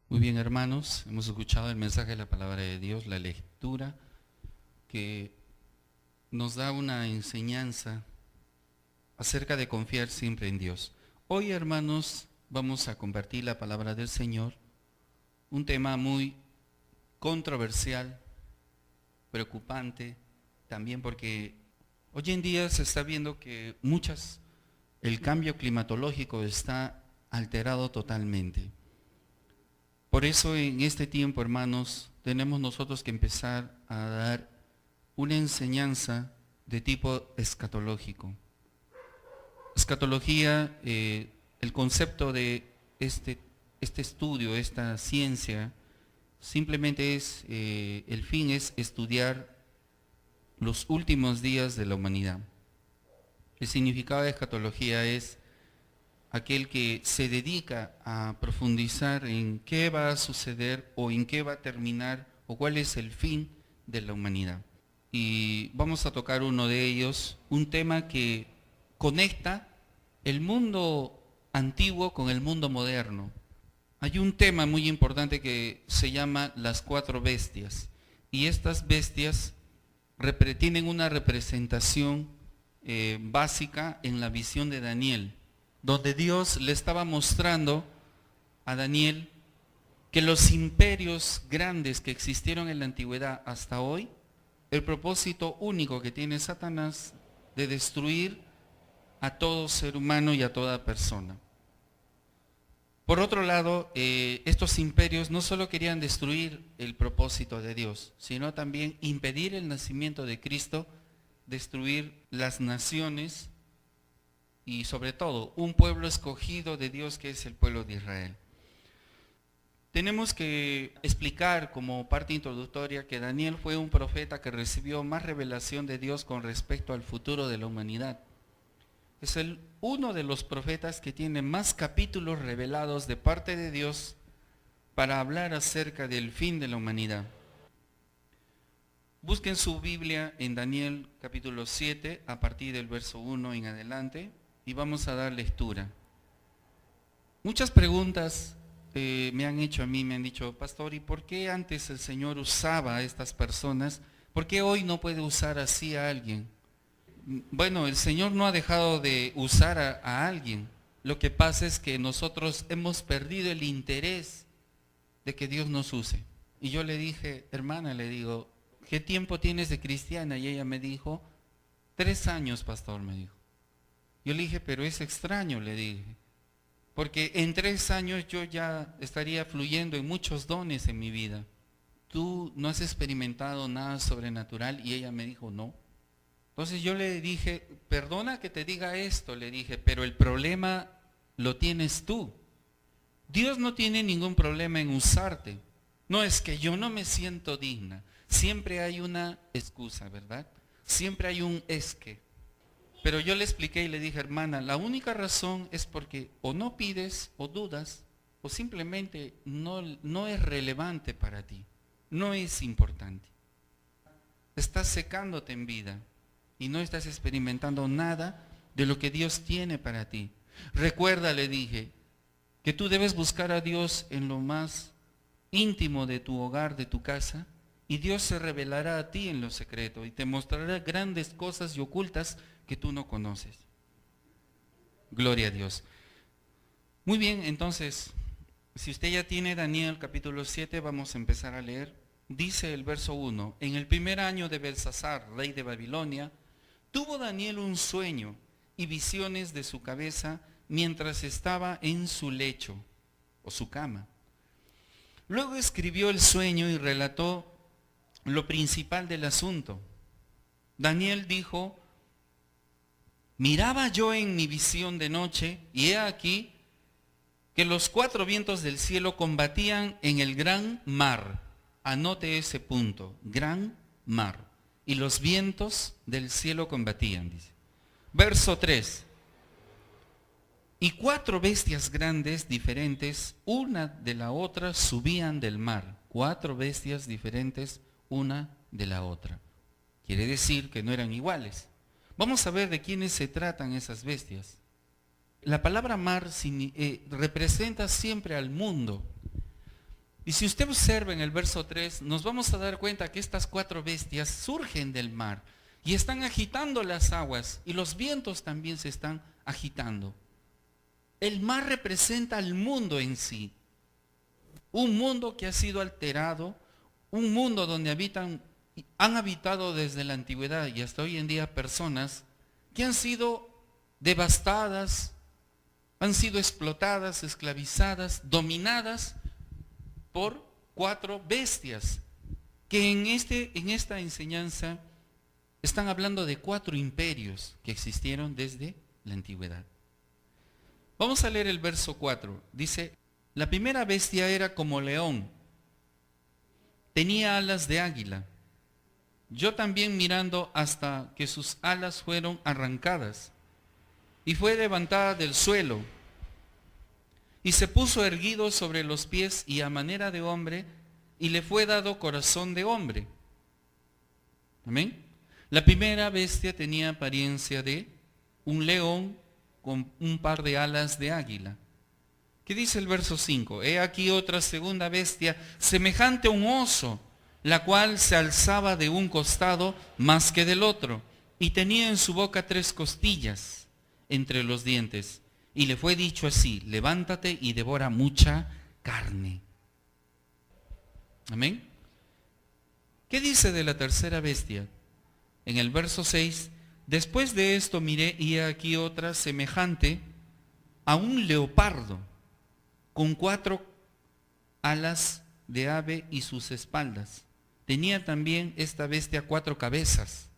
Muy bien, hermanos, hemos escuchado el mensaje de la palabra de Dios, la lectura que nos da una enseñanza acerca de confiar siempre en Dios. Hoy, hermanos, vamos a compartir la palabra del Señor, un tema muy controversial, preocupante, también porque hoy en día se está viendo que el cambio climatológico está alterado totalmente. Por eso en este tiempo, hermanos, tenemos nosotros que empezar a dar una enseñanza de tipo escatológico. Escatología, el concepto de este estudio, esta ciencia, simplemente el fin es estudiar los últimos días de la humanidad. El significado de escatología es aquel que se dedica a profundizar en qué va a suceder o en qué va a terminar o cuál es el fin de la humanidad. Y vamos a tocar uno de ellos, un tema que conecta el mundo antiguo con el mundo moderno. Hay un tema muy importante que se llama las cuatro bestias, y estas bestias tienen una representación básica en la visión de Daniel, donde Dios le estaba mostrando a Daniel que los imperios grandes que existieron en la antigüedad hasta hoy, el propósito único que tiene Satanás de destruir a todo ser humano y a toda persona. Por otro lado, estos imperios no solo querían destruir el propósito de Dios, sino también impedir el nacimiento de Cristo, destruir las naciones y sobre todo un pueblo escogido de Dios, que es el pueblo de Israel. Tenemos que explicar como parte introductoria que Daniel fue un profeta que recibió más revelación de Dios con respecto al futuro de la humanidad. Es uno de los profetas que tiene más capítulos revelados de parte de Dios para hablar acerca del fin de la humanidad. Busquen su Biblia en Daniel capítulo 7 a partir del verso 1 en adelante y vamos a dar lectura. Muchas preguntas me han hecho a mí, me han dicho, pastor, ¿y por qué antes el Señor usaba a estas personas? ¿Por qué hoy no puede usar así a alguien? Bueno, el Señor no ha dejado de usar a alguien. Lo que pasa es que nosotros hemos perdido el interés de que Dios nos use. Y yo le dije, hermana, le digo, ¿qué tiempo tienes de cristiana? Y ella me dijo, 3 años, pastor, me dijo. Yo le dije, pero es extraño, le dije, porque en 3 años yo ya estaría fluyendo en muchos dones en mi vida. ¿Tú no has experimentado nada sobrenatural? Y ella me dijo, no. Entonces yo le dije, perdona que te diga esto, le dije, pero el problema lo tienes tú. Dios no tiene ningún problema en usarte. No es que yo no me siento digna. Siempre hay una excusa, ¿verdad? Siempre hay un es que. Pero yo le expliqué y le dije, hermana, la única razón es porque o no pides o dudas o simplemente no es relevante para ti. No es importante. Estás secándote en vida y no estás experimentando nada de lo que Dios tiene para ti. Recuerda, le dije, que tú debes buscar a Dios en lo más íntimo de tu hogar, de tu casa, y Dios se revelará a ti en lo secreto y te mostrará grandes cosas y ocultas que tú no conoces. Gloria a Dios. Muy bien, entonces, si usted ya tiene Daniel capítulo 7, vamos a empezar a leer. Dice el verso 1, en el primer año de Belsasar, rey de Babilonia, tuvo Daniel un sueño y visiones de su cabeza mientras estaba en su lecho o su cama. Luego escribió el sueño y relató lo principal del asunto. Daniel dijo, miraba yo en mi visión de noche y he aquí que los 4 vientos del cielo combatían en el gran mar. Anote ese punto, gran mar. Y los vientos del cielo combatían, dice. Verso 3. Y 4 bestias grandes, diferentes, una de la otra, subían del mar. 4 bestias diferentes, una de la otra. Quiere decir que no eran iguales. Vamos a ver de quiénes se tratan esas bestias. La palabra mar representa siempre al mundo. Y si usted observa en el verso 3, nos vamos a dar cuenta que estas 4 bestias surgen del mar y están agitando las aguas y los vientos también se están agitando. El mar representa al mundo en sí. Un mundo que ha sido alterado, un mundo donde han habitado desde la antigüedad y hasta hoy en día personas que han sido devastadas, han sido explotadas, esclavizadas, dominadas por 4 bestias, que en esta enseñanza están hablando de 4 imperios que existieron desde la antigüedad. Vamos a leer el verso 4. Dice, la primera bestia era como león, tenía alas de águila. Yo también mirando hasta que sus alas fueron arrancadas, y fue levantada del suelo, y se puso erguido sobre los pies y a manera de hombre, y le fue dado corazón de hombre. Amén. La primera bestia tenía apariencia de un león con un par de alas de águila. ¿Qué dice el verso 5? He aquí otra segunda bestia, semejante a un oso, la cual se alzaba de un costado más que del otro, y tenía en su boca 3 costillas entre los dientes. Y le fue dicho así, levántate y devora mucha carne. Amén. ¿Qué dice de la tercera bestia? En el verso 6, después de esto miré y he aquí otra semejante a un leopardo, con 4 alas de ave y sus espaldas. Tenía también esta bestia 4 cabezas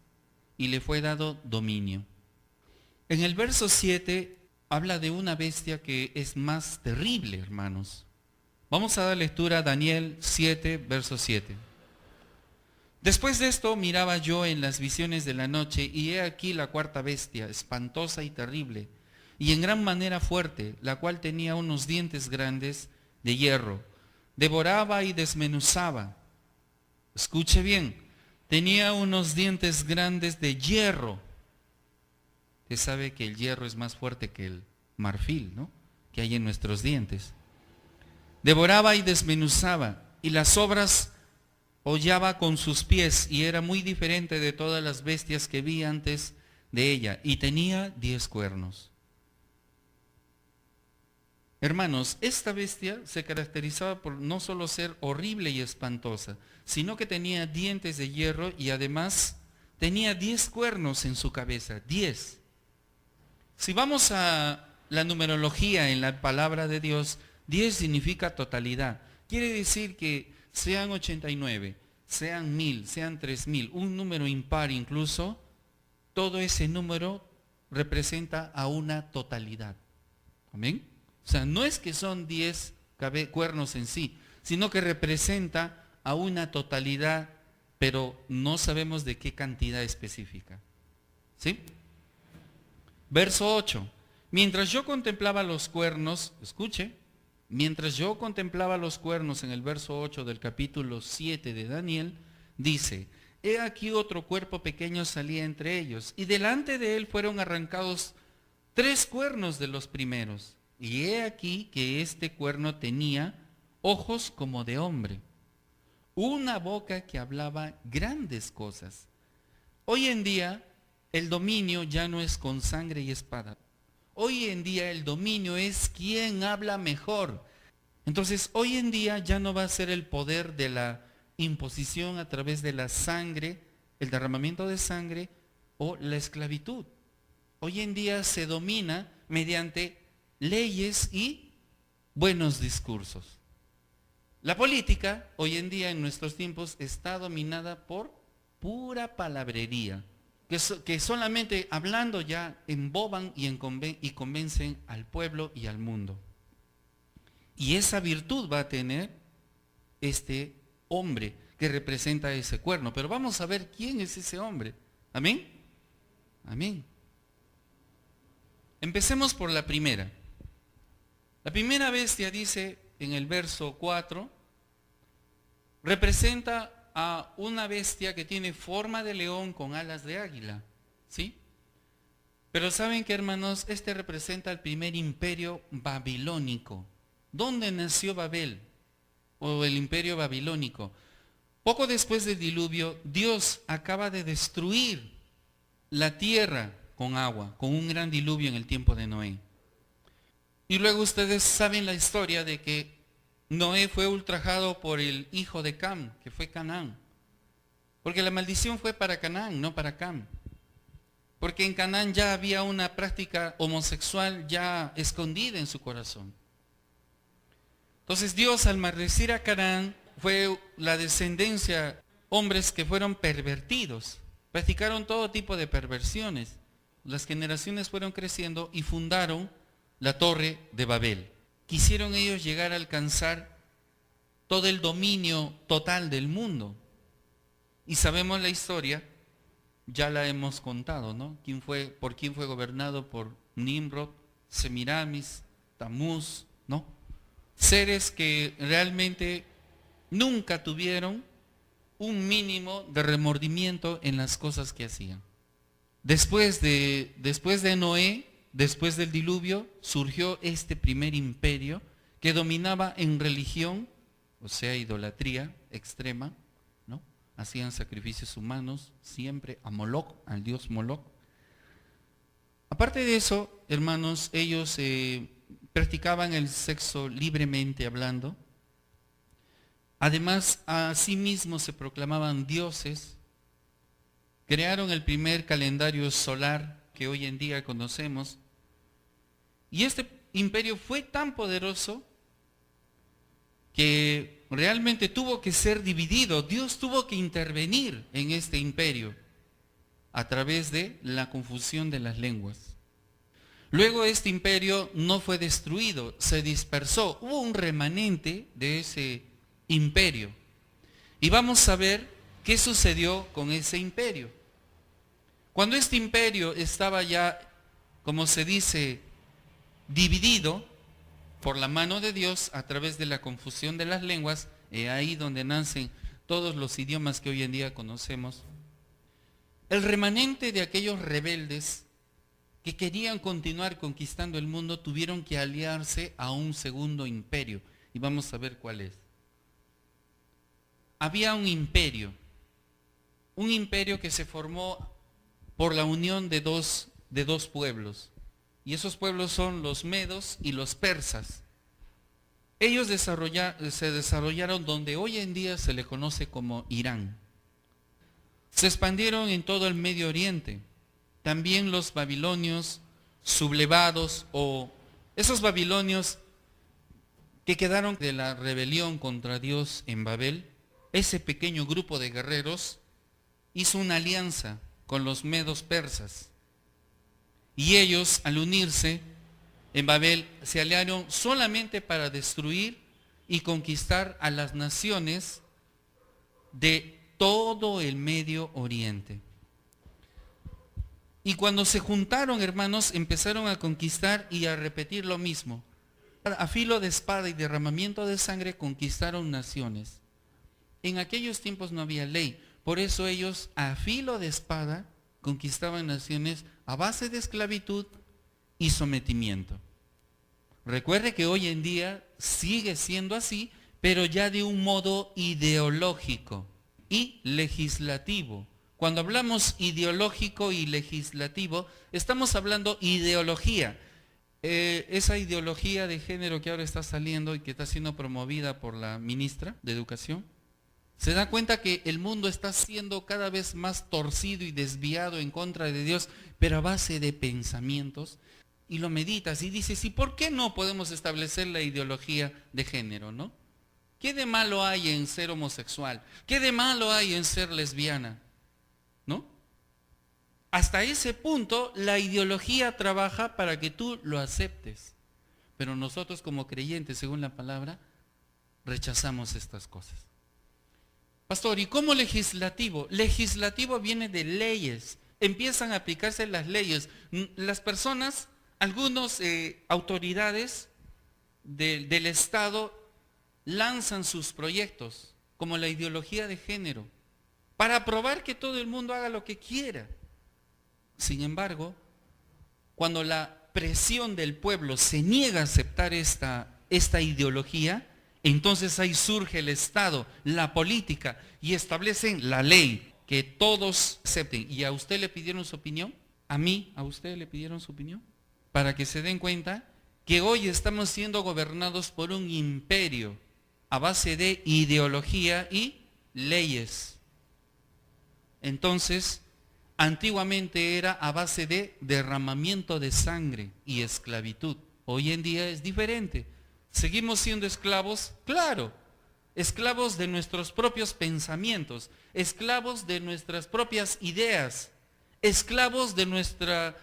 y le fue dado dominio. En el verso 7 habla de una bestia que es más terrible, hermanos. Vamos a dar lectura a Daniel 7, verso 7. Después de esto miraba yo en las visiones de la noche y he aquí la 4ª bestia, espantosa y terrible, y en gran manera fuerte, la cual tenía unos dientes grandes de hierro. Devoraba y desmenuzaba. Escuche bien, tenía unos dientes grandes de hierro. Usted sabe que el hierro es más fuerte que el marfil, ¿no? Que hay en nuestros dientes. Devoraba y desmenuzaba, y las sobras hollaba con sus pies, y era muy diferente de todas las bestias que vi antes de ella, y tenía 10 cuernos. Hermanos, esta bestia se caracterizaba por no solo ser horrible y espantosa, sino que tenía dientes de hierro y además tenía 10 cuernos en su cabeza, 10. Si vamos a la numerología en la palabra de Dios, 10 significa totalidad. Quiere decir que sean 89, sean 1000, sean 3000, un número impar incluso, todo ese número representa a una totalidad. ¿Amén? O sea, no es que son 10 cuernos en sí, sino que representa a una totalidad, pero no sabemos de qué cantidad específica. ¿Sí? Verso 8. Mientras yo contemplaba los cuernos, escuche, mientras yo contemplaba los cuernos en el verso 8 del capítulo 7 de Daniel, dice, he aquí otro cuerpo pequeño salía entre ellos, y delante de él fueron arrancados 3 cuernos de los primeros. Y he aquí que este cuerno tenía ojos como de hombre, una boca que hablaba grandes cosas. Hoy en día el dominio ya no es con sangre y espada. Hoy en día el dominio es quien habla mejor. Entonces hoy en día ya no va a ser el poder de la imposición a través de la sangre, el derramamiento de sangre o la esclavitud. Hoy en día se domina mediante leyes y buenos discursos. La política hoy en día en nuestros tiempos está dominada por pura palabrería, que solamente hablando ya emboban y convencen al pueblo y al mundo. Y esa virtud va a tener este hombre que representa ese cuerno. Pero vamos a ver quién es ese hombre. ¿Amén? Amén. Empecemos por la primera. La primera bestia dice en el verso 4, representa a una bestia que tiene forma de león con alas de águila, ¿sí? Pero ¿saben qué, hermanos? Este representa el primer imperio babilónico. ¿Dónde nació Babel? o el imperio babilónico. Poco después del diluvio, Dios acaba de destruir la tierra con agua, con un gran diluvio en el tiempo de Noé. Y luego ustedes saben la historia de que Noé fue ultrajado por el hijo de Cam, que fue Canaán. Porque la maldición fue para Canaán, no para Cam. Porque en Canaán ya había una práctica homosexual ya escondida en su corazón. Entonces Dios, al maldecir a Canaán, fue la descendencia, hombres que fueron pervertidos. Practicaron todo tipo de perversiones. Las generaciones fueron creciendo y fundaron la Torre de Babel. Quisieron ellos llegar a alcanzar todo el dominio total del mundo. Y sabemos la historia, ya la hemos contado, ¿no? ¿Por quién fue gobernado? Por Nimrod, Semiramis, Tamuz, ¿no? Seres que realmente nunca tuvieron un mínimo de remordimiento en las cosas que hacían. Después de Noé, después del diluvio, surgió este primer imperio que dominaba en religión, o sea, idolatría extrema, ¿no? Hacían sacrificios humanos siempre a Moloch, al dios Moloch. Aparte de eso, hermanos, ellos practicaban el sexo libremente hablando. Además, a sí mismos se proclamaban dioses. Crearon el primer calendario solar que hoy en día conocemos. Y este imperio fue tan poderoso que realmente tuvo que ser dividido. Dios tuvo que intervenir en este imperio a través de la confusión de las lenguas. Luego este imperio no fue destruido, se dispersó. Hubo un remanente de ese imperio. Y vamos a ver qué sucedió con ese imperio. Cuando este imperio estaba ya, como se dice, dividido por la mano de Dios a través de la confusión de las lenguas, ahí donde nacen todos los idiomas que hoy en día conocemos, el remanente de aquellos rebeldes que querían continuar conquistando el mundo tuvieron que aliarse a un segundo imperio. Y vamos a ver cuál es. Había un imperio que se formó por la unión de dos pueblos. Y esos pueblos son los medos y los persas. Ellos se desarrollaron donde hoy en día se le conoce como Irán. Se expandieron en todo el Medio Oriente. También los babilonios sublevados, o esos babilonios que quedaron de la rebelión contra Dios en Babel, ese pequeño grupo de guerreros hizo una alianza con los medos persas. Y ellos, al unirse en Babel, se aliaron solamente para destruir y conquistar a las naciones de todo el Medio Oriente. Y cuando se juntaron, hermanos, empezaron a conquistar y a repetir lo mismo. A filo de espada y derramamiento de sangre conquistaron naciones. En aquellos tiempos no había ley, por eso ellos a filo de espada conquistaban naciones a base de esclavitud y sometimiento. Recuerde que hoy en día sigue siendo así, pero ya de un modo ideológico y legislativo. Cuando hablamos ideológico y legislativo, estamos hablando ideología. Esa ideología de género que ahora está saliendo y que está siendo promovida por la ministra de Educación, se da cuenta que el mundo está siendo cada vez más torcido y desviado en contra de Dios, pero a base de pensamientos. Y lo meditas y dices, ¿y por qué no podemos establecer la ideología de género, no? ¿Qué de malo hay en ser homosexual? ¿Qué de malo hay en ser lesbiana? ¿No? Hasta ese punto la ideología trabaja para que tú lo aceptes. Pero nosotros como creyentes, según la palabra, rechazamos estas cosas. Pastor, ¿y cómo legislativo? Legislativo viene de leyes. Empiezan a aplicarse las leyes. Las personas, algunas autoridades del Estado lanzan sus proyectos, como la ideología de género, para probar que todo el mundo haga lo que quiera. Sin embargo, cuando la presión del pueblo se niega a aceptar esta ideología, Entonces ahí surge el Estado, la política, y establecen la ley que todos acepten. ¿Y a usted le pidieron su opinión? ¿A usted le pidieron su opinión? Para que se den cuenta que hoy estamos siendo gobernados por un imperio a base de ideología y leyes. Entonces, antiguamente era a base de derramamiento de sangre y esclavitud. Hoy en día es diferente. ¿Seguimos siendo esclavos? Claro. Esclavos de nuestros propios pensamientos, esclavos de nuestras propias ideas, esclavos de nuestra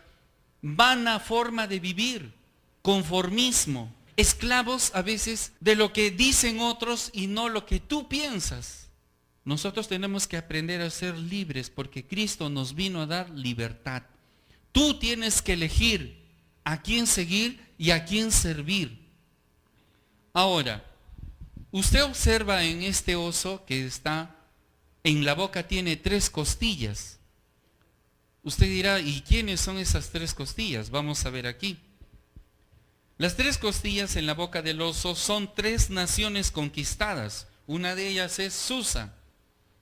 vana forma de vivir, conformismo, esclavos a veces de lo que dicen otros y no lo que tú piensas. Nosotros tenemos que aprender a ser libres porque Cristo nos vino a dar libertad. Tú tienes que elegir a quién seguir y a quién servir. Ahora, usted observa en este oso que está en la boca, tiene 3 costillas. Usted dirá, ¿y quiénes son esas 3 costillas? Vamos a ver aquí. Las 3 costillas en la boca del oso son 3 naciones conquistadas. Una de ellas es Susa,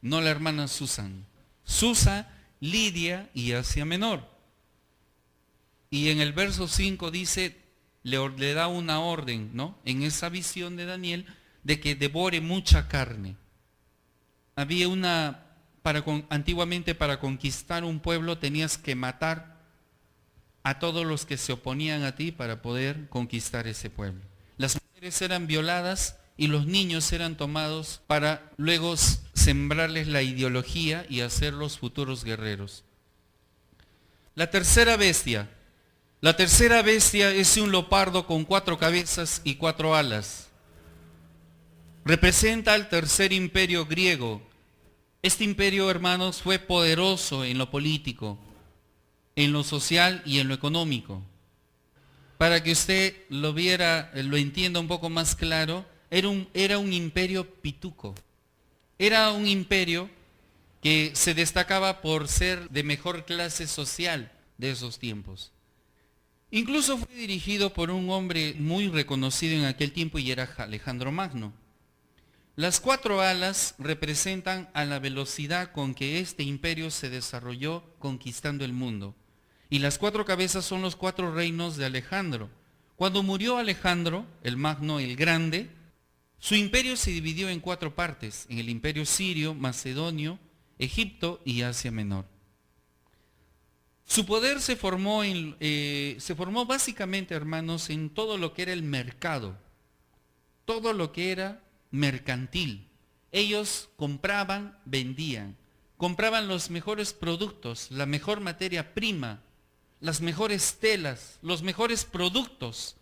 no la hermana Susan. Susa, Lidia y Asia Menor. Y en el verso 5 dice, le da una orden, ¿no? En esa visión de Daniel, de que devore mucha carne. Había antiguamente para conquistar un pueblo tenías que matar a todos los que se oponían a ti para poder conquistar ese pueblo. Las mujeres eran violadas y los niños eran tomados para luego sembrarles la ideología y hacerlos futuros guerreros. La tercera bestia es un leopardo con 4 cabezas y 4 alas. Representa al tercer imperio griego. Este imperio, hermanos, fue poderoso en lo político, en lo social y en lo económico. Para que usted lo viera, lo entienda un poco más claro, era un imperio pituco. Era un imperio que se destacaba por ser de mejor clase social de esos tiempos. Incluso fue dirigido por un hombre muy reconocido en aquel tiempo y era Alejandro Magno. Las 4 alas representan a la velocidad con que este imperio se desarrolló conquistando el mundo. Y las 4 cabezas son los 4 reinos de Alejandro. Cuando murió Alejandro, el Magno, el Grande, su imperio se dividió en 4 partes, en el imperio sirio, macedonio, Egipto y Asia Menor. Su poder se formó básicamente, hermanos, en todo lo que era el mercado, todo lo que era mercantil. Ellos compraban, vendían, compraban los mejores productos, la mejor materia prima, las mejores telas, los mejores productos,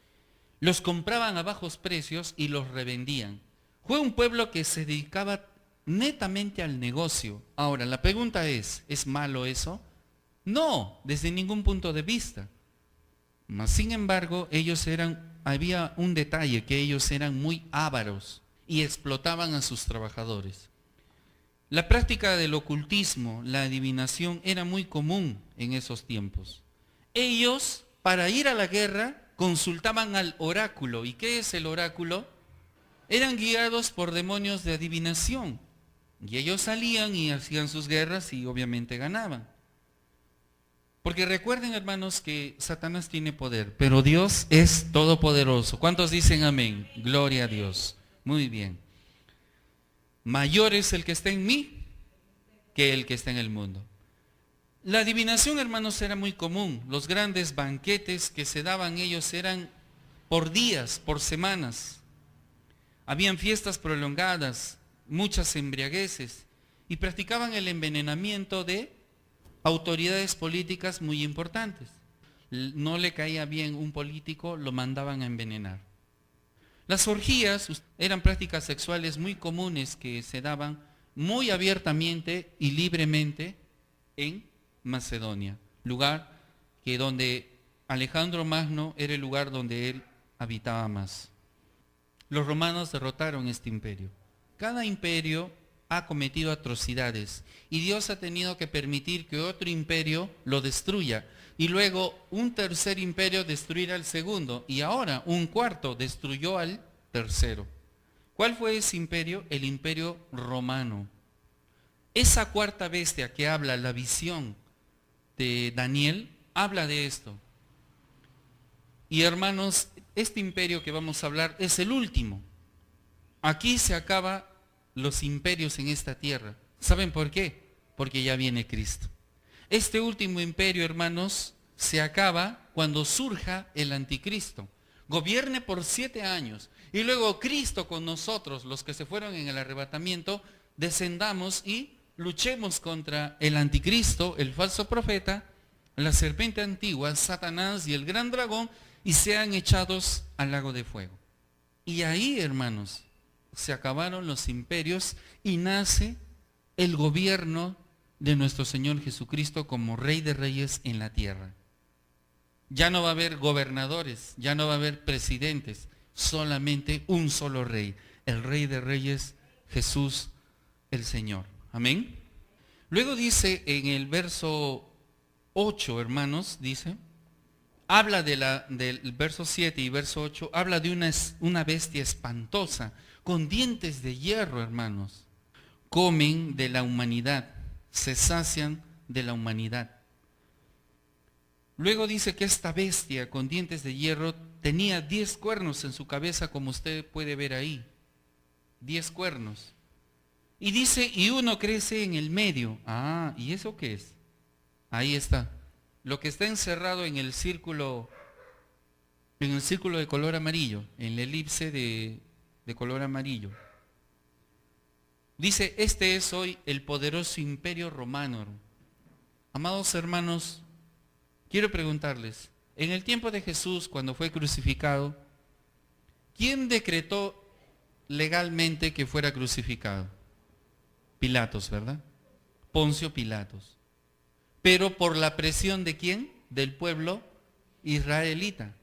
los compraban a bajos precios y los revendían. Fue un pueblo que se dedicaba netamente al negocio. Ahora, la pregunta ¿es malo eso? No, desde ningún punto de vista. Mas, sin embargo, había un detalle, que ellos eran muy ávaros y explotaban a sus trabajadores. La práctica del ocultismo, la adivinación, era muy común en esos tiempos. Ellos, para ir a la guerra, consultaban al oráculo. ¿Y qué es el oráculo? Eran guiados por demonios de adivinación. Y ellos salían y hacían sus guerras y obviamente ganaban. Porque recuerden, hermanos, que Satanás tiene poder, pero Dios es todopoderoso. ¿Cuántos dicen amén? Gloria a Dios. Muy bien. Mayor es el que está en mí que el que está en el mundo. La adivinación, hermanos, era muy común. Los grandes banquetes que se daban ellos eran por días, por semanas. Habían fiestas prolongadas, muchas embriagueces, y practicaban el envenenamiento de autoridades políticas muy importantes. No le caía bien un político, lo mandaban a envenenar. Las orgías eran prácticas sexuales muy comunes que se daban muy abiertamente y libremente en Macedonia, lugar que donde Alejandro Magno era el lugar donde él habitaba más. Los romanos derrotaron este imperio. Cada imperio ha cometido atrocidades y Dios ha tenido que permitir que otro imperio lo destruya y luego un tercer imperio destruir al segundo y ahora un cuarto destruyó al tercero. ¿Cuál fue ese imperio? El imperio romano. Esa cuarta bestia que habla la visión de Daniel, habla de esto. Y hermanos, este imperio que vamos a hablar es el último. Aquí se acaban los imperios en esta tierra. ¿Saben por qué? Porque ya viene Cristo. Este último imperio, hermanos, se acaba cuando surja el anticristo. Gobierne por 7 años. Y luego Cristo con nosotros, los que se fueron en el arrebatamiento, descendamos y luchemos contra el anticristo, el falso profeta, la serpiente antigua, Satanás y el gran dragón, y sean echados al lago de fuego. Y ahí, hermanos, se acabaron los imperios y nace el gobierno de nuestro Señor Jesucristo como Rey de Reyes en la tierra. Ya no va a haber gobernadores, ya no va a haber presidentes, solamente un solo Rey, el Rey de Reyes, Jesús el Señor. Amén. Luego dice en el verso 8, hermanos, dice, habla del verso 7 y verso 8, habla de una bestia espantosa, con dientes de hierro, hermanos. Comen de la humanidad, se sacian de la humanidad. Luego dice que esta bestia con dientes de hierro tenía 10 cuernos en su cabeza, como usted puede ver ahí. 10 cuernos. Y dice, y uno crece en el medio. Ah, ¿y eso qué es? Ahí está. Lo que está encerrado en el círculo de color amarillo, en la elipse de color amarillo. Dice, este es hoy el poderoso imperio romano. Amados hermanos, quiero preguntarles, en el tiempo de Jesús, cuando fue crucificado, ¿quién decretó legalmente que fuera crucificado? Pilatos, ¿verdad? Poncio Pilatos. Pero por la presión ¿de quién? Del pueblo israelita.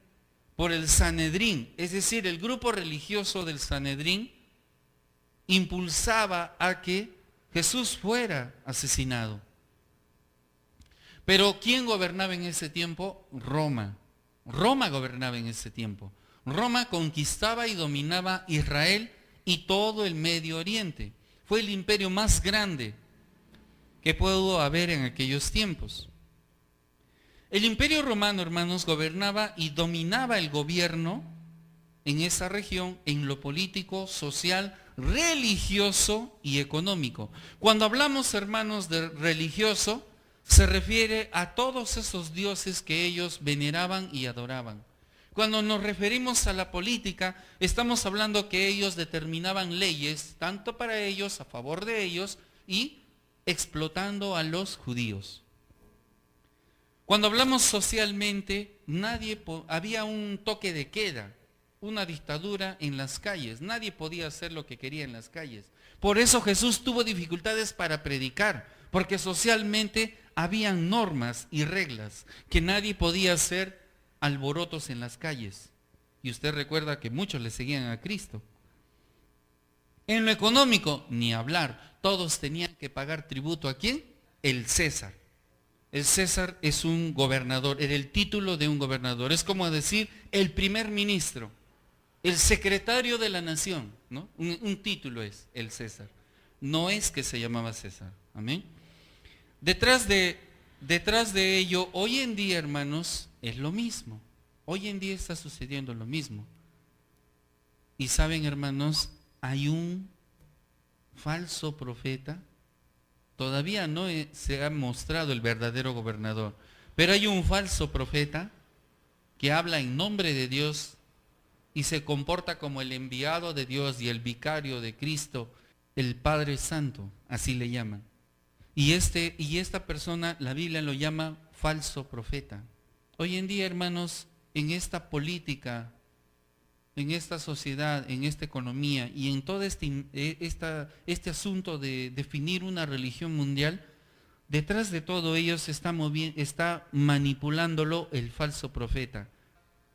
Por el Sanedrín, es decir, el grupo religioso del Sanedrín impulsaba a que Jesús fuera asesinado. Pero ¿quién gobernaba en ese tiempo? Roma. Roma gobernaba en ese tiempo. Roma conquistaba y dominaba Israel y todo el Medio Oriente. Fue el imperio más grande que pudo haber en aquellos tiempos. El imperio romano, hermanos, gobernaba y dominaba el gobierno en esa región en lo político, social, religioso y económico. Cuando hablamos, hermanos, de religioso, se refiere a todos esos dioses que ellos veneraban y adoraban. Cuando nos referimos a la política, estamos hablando que ellos determinaban leyes, tanto para ellos, a favor de ellos, y explotando a los judíos. Cuando hablamos socialmente, había un toque de queda, una dictadura en las calles. Nadie podía hacer lo que quería en las calles. Por eso Jesús tuvo dificultades para predicar, porque socialmente habían normas y reglas que nadie podía hacer alborotos en las calles. Y usted recuerda que muchos le seguían a Cristo. En lo económico, ni hablar. Todos tenían que pagar tributo ¿a quién? El César. El César es un gobernador, era el título de un gobernador. Es como decir el primer ministro, el secretario de la nación, ¿no? Un título es el César. No es que se llamaba César. Amén. Detrás de ello, hoy en día, hermanos, es lo mismo. Hoy en día está sucediendo lo mismo. Y saben, hermanos, hay un falso profeta. Todavía no se ha mostrado el verdadero gobernador, pero hay un falso profeta que habla en nombre de Dios y se comporta como el enviado de Dios y el vicario de Cristo, el Padre Santo, así le llaman. Y esta persona, la Biblia lo llama falso profeta. Hoy en día, hermanos, en esta política, en esta sociedad, en esta economía y en todo este asunto de definir una religión mundial, detrás de todo ello está manipulándolo el falso profeta.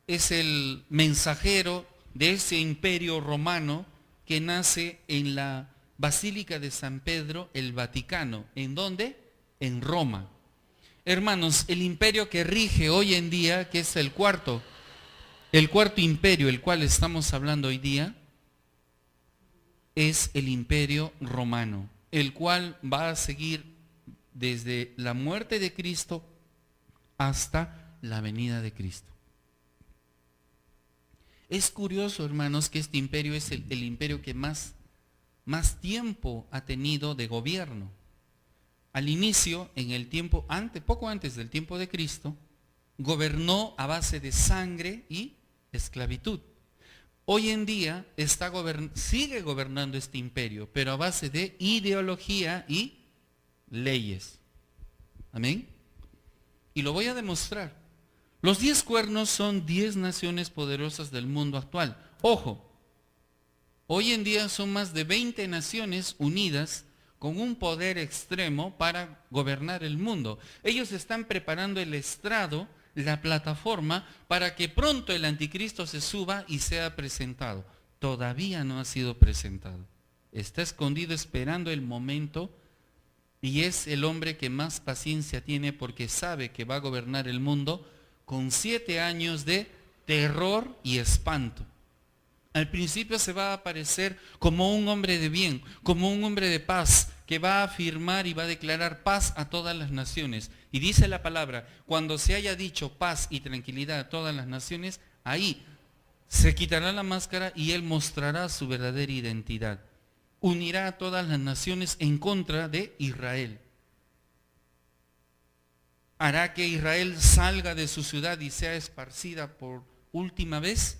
Es el mensajero de ese imperio romano que nace en la Basílica de San Pedro, el Vaticano. ¿En dónde? En Roma. Hermanos, el imperio que rige hoy en día, que es el cuarto imperio, el cual estamos hablando hoy día, es el Imperio Romano, el cual va a seguir desde la muerte de Cristo hasta la venida de Cristo. Es curioso, hermanos, que este imperio es el imperio que más tiempo ha tenido de gobierno. Al inicio, en el tiempo poco antes del tiempo de Cristo, gobernó a base de sangre y esclavitud. Hoy en día sigue gobernando este imperio, pero a base de ideología y leyes. Amén. Y lo voy a demostrar. Los 10 cuernos son 10 naciones poderosas del mundo actual. Ojo, hoy en día son más de 20 naciones unidas con un poder extremo para gobernar el mundo. Ellos están preparando el estrado, la plataforma, para que pronto el anticristo se suba y sea presentado. Todavía no ha sido presentado. Está escondido esperando el momento, y es el hombre que más paciencia tiene porque sabe que va a gobernar el mundo con 7 años de terror y espanto. Al principio se va a aparecer como un hombre de bien, como un hombre de paz, que va a afirmar y va a declarar paz a todas las naciones. Y dice la palabra, cuando se haya dicho paz y tranquilidad a todas las naciones, ahí se quitará la máscara y él mostrará su verdadera identidad. Unirá a todas las naciones en contra de Israel. Hará que Israel salga de su ciudad y sea esparcida por última vez.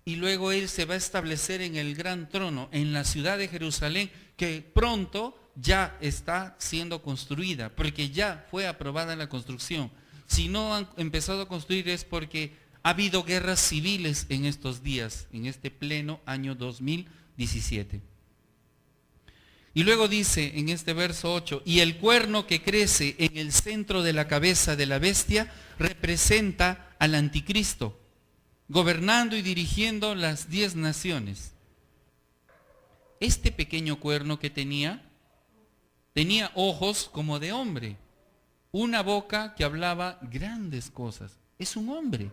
Y luego él se va a establecer en el gran trono, en la ciudad de Jerusalén, que pronto ya está siendo construida, porque ya fue aprobada la construcción. Si no han empezado a construir es porque ha habido guerras civiles en estos días, en este pleno año 2017. Y luego dice en este verso 8, y el cuerno que crece en el centro de la cabeza de la bestia representa al anticristo, gobernando y dirigiendo las 10 naciones. Este pequeño cuerno que tenía ojos como de hombre, una boca que hablaba grandes cosas. Es un hombre.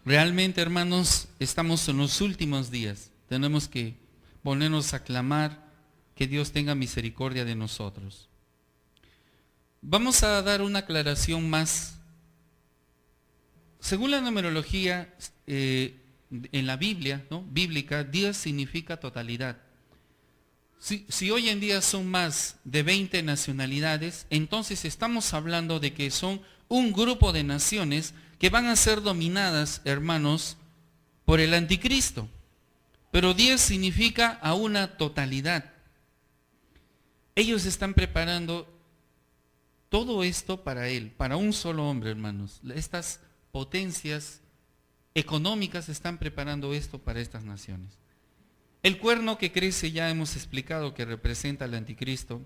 Realmente, hermanos, estamos en los últimos días. Tenemos que ponernos a clamar que Dios tenga misericordia de nosotros. Vamos a dar una aclaración más. Según la numerología en la Biblia, ¿no?, bíblica, 10 significa totalidad. Si hoy en día son más de 20 nacionalidades, entonces estamos hablando de que son un grupo de naciones que van a ser dominadas, hermanos, por el anticristo. Pero 10 significa a una totalidad. Ellos están preparando todo esto para él, para un solo hombre, hermanos. Estas potencias económicas están preparando esto para estas naciones. El cuerno que crece ya hemos explicado que representa al anticristo,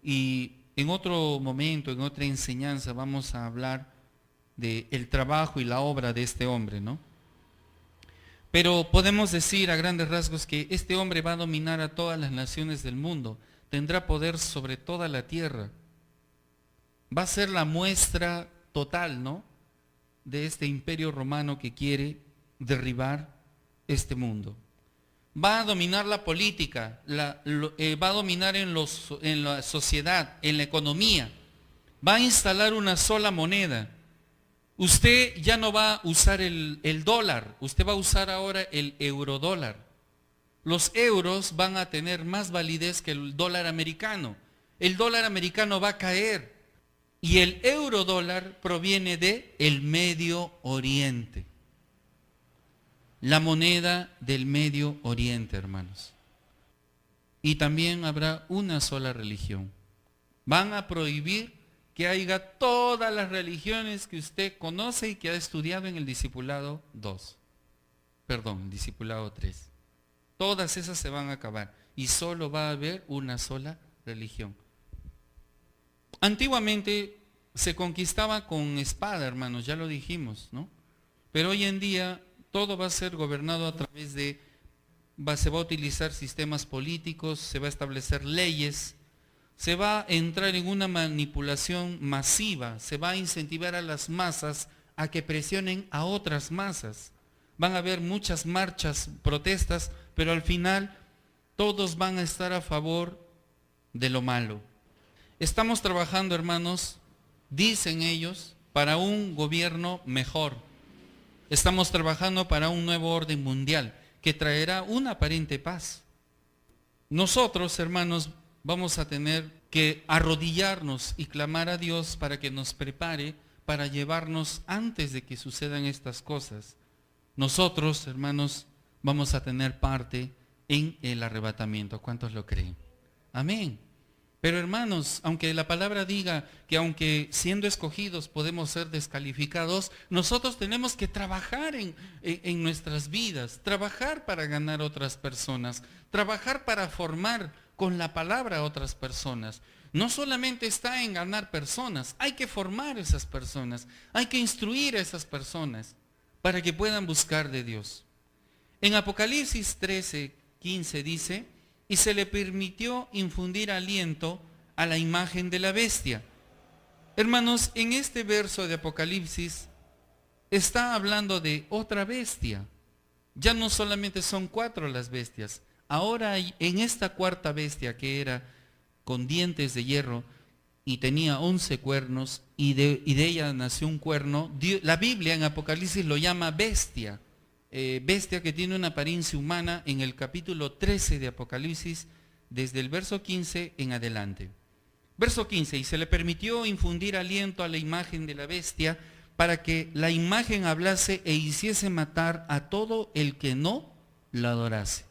y en otro momento, en otra enseñanza, vamos a hablar del trabajo y la obra de este hombre, ¿no? Pero podemos decir a grandes rasgos que este hombre va a dominar a todas las naciones del mundo, tendrá poder sobre toda la tierra. Va a ser la muestra total, ¿no?, de este imperio romano que quiere derribar este mundo. Va a dominar la política, va a dominar en la sociedad, en la economía. Va a instalar una sola moneda. Usted ya no va a usar el dólar, usted va a usar ahora el eurodólar. Los euros van a tener más validez que el dólar americano. El dólar americano va a caer. Y el eurodólar proviene de el Medio Oriente. La moneda del Medio Oriente, hermanos. Y también habrá una sola religión. Van a prohibir que haya todas las religiones que usted conoce y que ha estudiado en el discipulado 2. Perdón, el discipulado 3. Todas esas se van a acabar y solo va a haber una sola religión. Antiguamente se conquistaba con espada, hermanos, ya lo dijimos, ¿no? Pero hoy en día todo va a ser gobernado a través de, se va a utilizar sistemas políticos, se va a establecer leyes, se va a entrar en una manipulación masiva, se va a incentivar a las masas a que presionen a otras masas. van a haber muchas marchas, protestas, pero al final todos van a estar a favor de lo malo. Estamos trabajando, hermanos, dicen ellos, para un gobierno mejor. Estamos trabajando para un nuevo orden mundial que traerá una aparente paz. Nosotros, hermanos, vamos a tener que arrodillarnos y clamar a Dios para que nos prepare para llevarnos antes de que sucedan estas cosas. Nosotros, hermanos, vamos a tener parte en el arrebatamiento. ¿Cuántos lo creen? Amén. Pero hermanos, aunque la palabra diga que aunque siendo escogidos podemos ser descalificados, nosotros tenemos que trabajar en nuestras vidas, trabajar para ganar otras personas, trabajar para formar con la palabra a otras personas. No solamente está en ganar personas, hay que formar esas personas, hay que instruir a esas personas para que puedan buscar de Dios. En Apocalipsis 13:15 dice: y se le permitió infundir aliento a la imagen de la bestia. Hermanos, en este verso de Apocalipsis está hablando de otra bestia. Ya no solamente son 4 las bestias. Ahora hay, en esta cuarta bestia, que era con dientes de hierro y tenía 11 cuernos, y de ella nació un cuerno. La Biblia en Apocalipsis lo llama bestia. Bestia que tiene una apariencia humana en el capítulo 13 de Apocalipsis, desde el verso 15 en adelante. Verso 15: y se le permitió infundir aliento a la imagen de la bestia para que la imagen hablase e hiciese matar a todo el que no la adorase.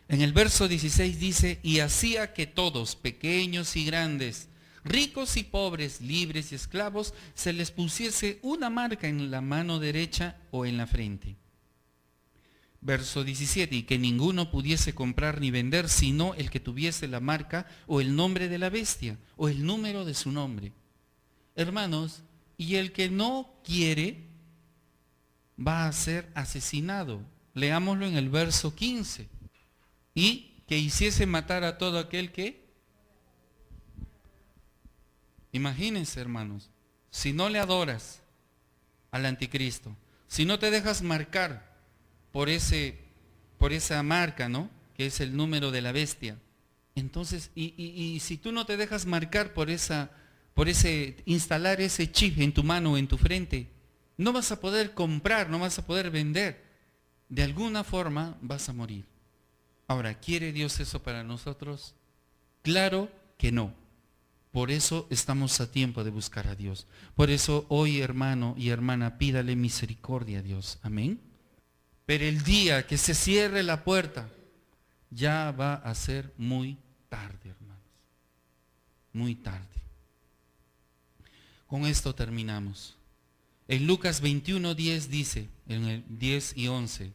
En el verso 16 dice: y hacía que todos, pequeños y grandes, ricos y pobres, libres y esclavos, se les pusiese una marca en la mano derecha o en la frente. Verso 17: y que ninguno pudiese comprar ni vender, sino el que tuviese la marca o el nombre de la bestia o el número de su nombre. Hermanos, y el que no quiere va a ser asesinado. Leámoslo en el verso 15. Y que hiciese matar a todo aquel que... Imagínense, hermanos, si no le adoras al anticristo, si no te dejas marcar por esa marca, ¿no?, que es el número de la bestia, entonces, y si tú no te dejas marcar por instalar ese chip en tu mano o en tu frente, no vas a poder comprar, no vas a poder vender. De alguna forma vas a morir. Ahora, ¿quiere Dios eso para nosotros? Claro que no. Por eso estamos a tiempo de buscar a Dios. Por eso hoy, hermano y hermana, pídale misericordia a Dios. Amén. Pero el día que se cierre la puerta, ya va a ser muy tarde, hermanos. Muy tarde. Con esto terminamos. En Lucas 21:10 dice, en el 10 y 11.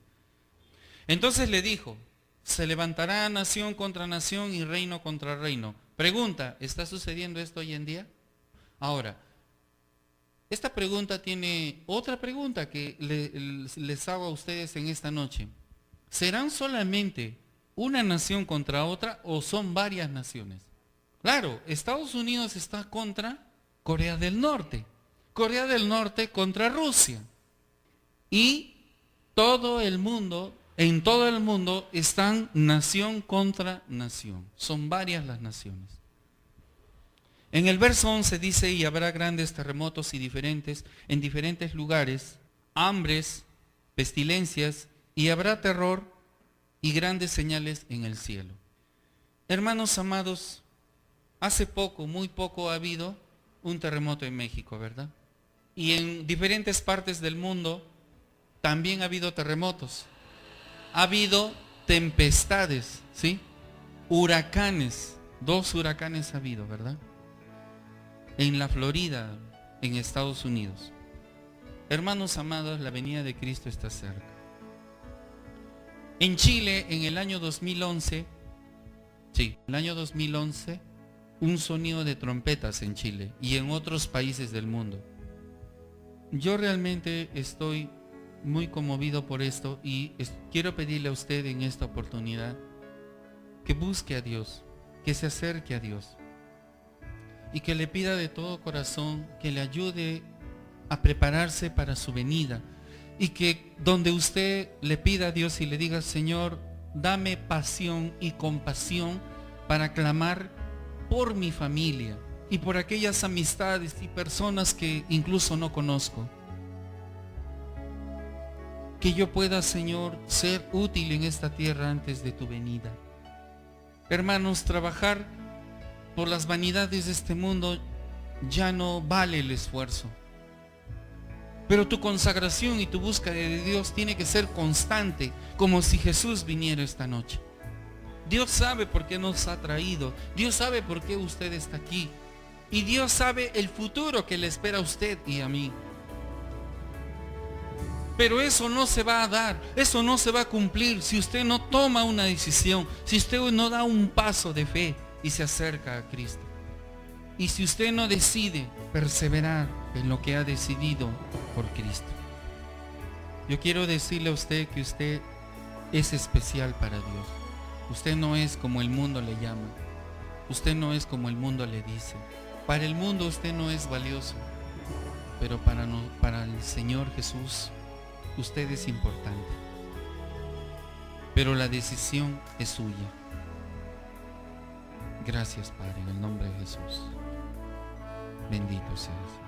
Entonces le dijo: se levantará nación contra nación y reino contra reino. Pregunta: ¿está sucediendo esto hoy en día? Ahora, esta pregunta tiene otra pregunta que les hago a ustedes en esta noche. ¿Serán solamente una nación contra otra o son varias naciones? Claro, Estados Unidos está contra Corea del Norte. Corea del Norte contra Rusia. Y todo el mundo... En todo el mundo están nación contra nación. Son varias las naciones. En el verso 11 dice: y habrá grandes terremotos en diferentes lugares, hambres, pestilencias, y habrá terror y grandes señales en el cielo. Hermanos amados, hace poco, muy poco, ha habido un terremoto en México, ¿verdad? Y en diferentes partes del mundo también ha habido terremotos. Ha habido tempestades, ¿sí? Huracanes, 2 huracanes ha habido, ¿verdad? En la Florida, en Estados Unidos. Hermanos amados, la venida de Cristo está cerca. En Chile, en el año 2011, un sonido de trompetas en Chile y en otros países del mundo. Yo realmente estoy muy conmovido por esto y quiero pedirle a usted en esta oportunidad que busque a Dios, que se acerque a Dios y que le pida de todo corazón que le ayude a prepararse para su venida Y que donde usted le pida a Dios y le diga, Señor, dame pasión y compasión para clamar por mi familia y por aquellas amistades y personas que incluso no conozco. Que yo pueda, Señor, ser útil en esta tierra antes de tu venida. Hermanos, trabajar por las vanidades de este mundo ya no vale el esfuerzo. Pero tu consagración y tu búsqueda de Dios tiene que ser constante, como si Jesús viniera esta noche. Dios sabe por qué nos ha traído. Dios sabe por qué usted está aquí. Y Dios sabe el futuro que le espera a usted y a mí. Pero eso no se va a dar, eso no se va a cumplir si usted no toma una decisión, si usted no da un paso de fe y se acerca a Cristo. Y si usted no decide perseverar en lo que ha decidido por Cristo. Yo quiero decirle a usted que usted es especial para Dios. Usted no es como el mundo le llama. Usted no es como el mundo le dice. Para el mundo usted no es valioso. Pero para el Señor Jesús, usted es importante. Pero la decisión es suya. Gracias, Padre, en el nombre de Jesús. Bendito seas.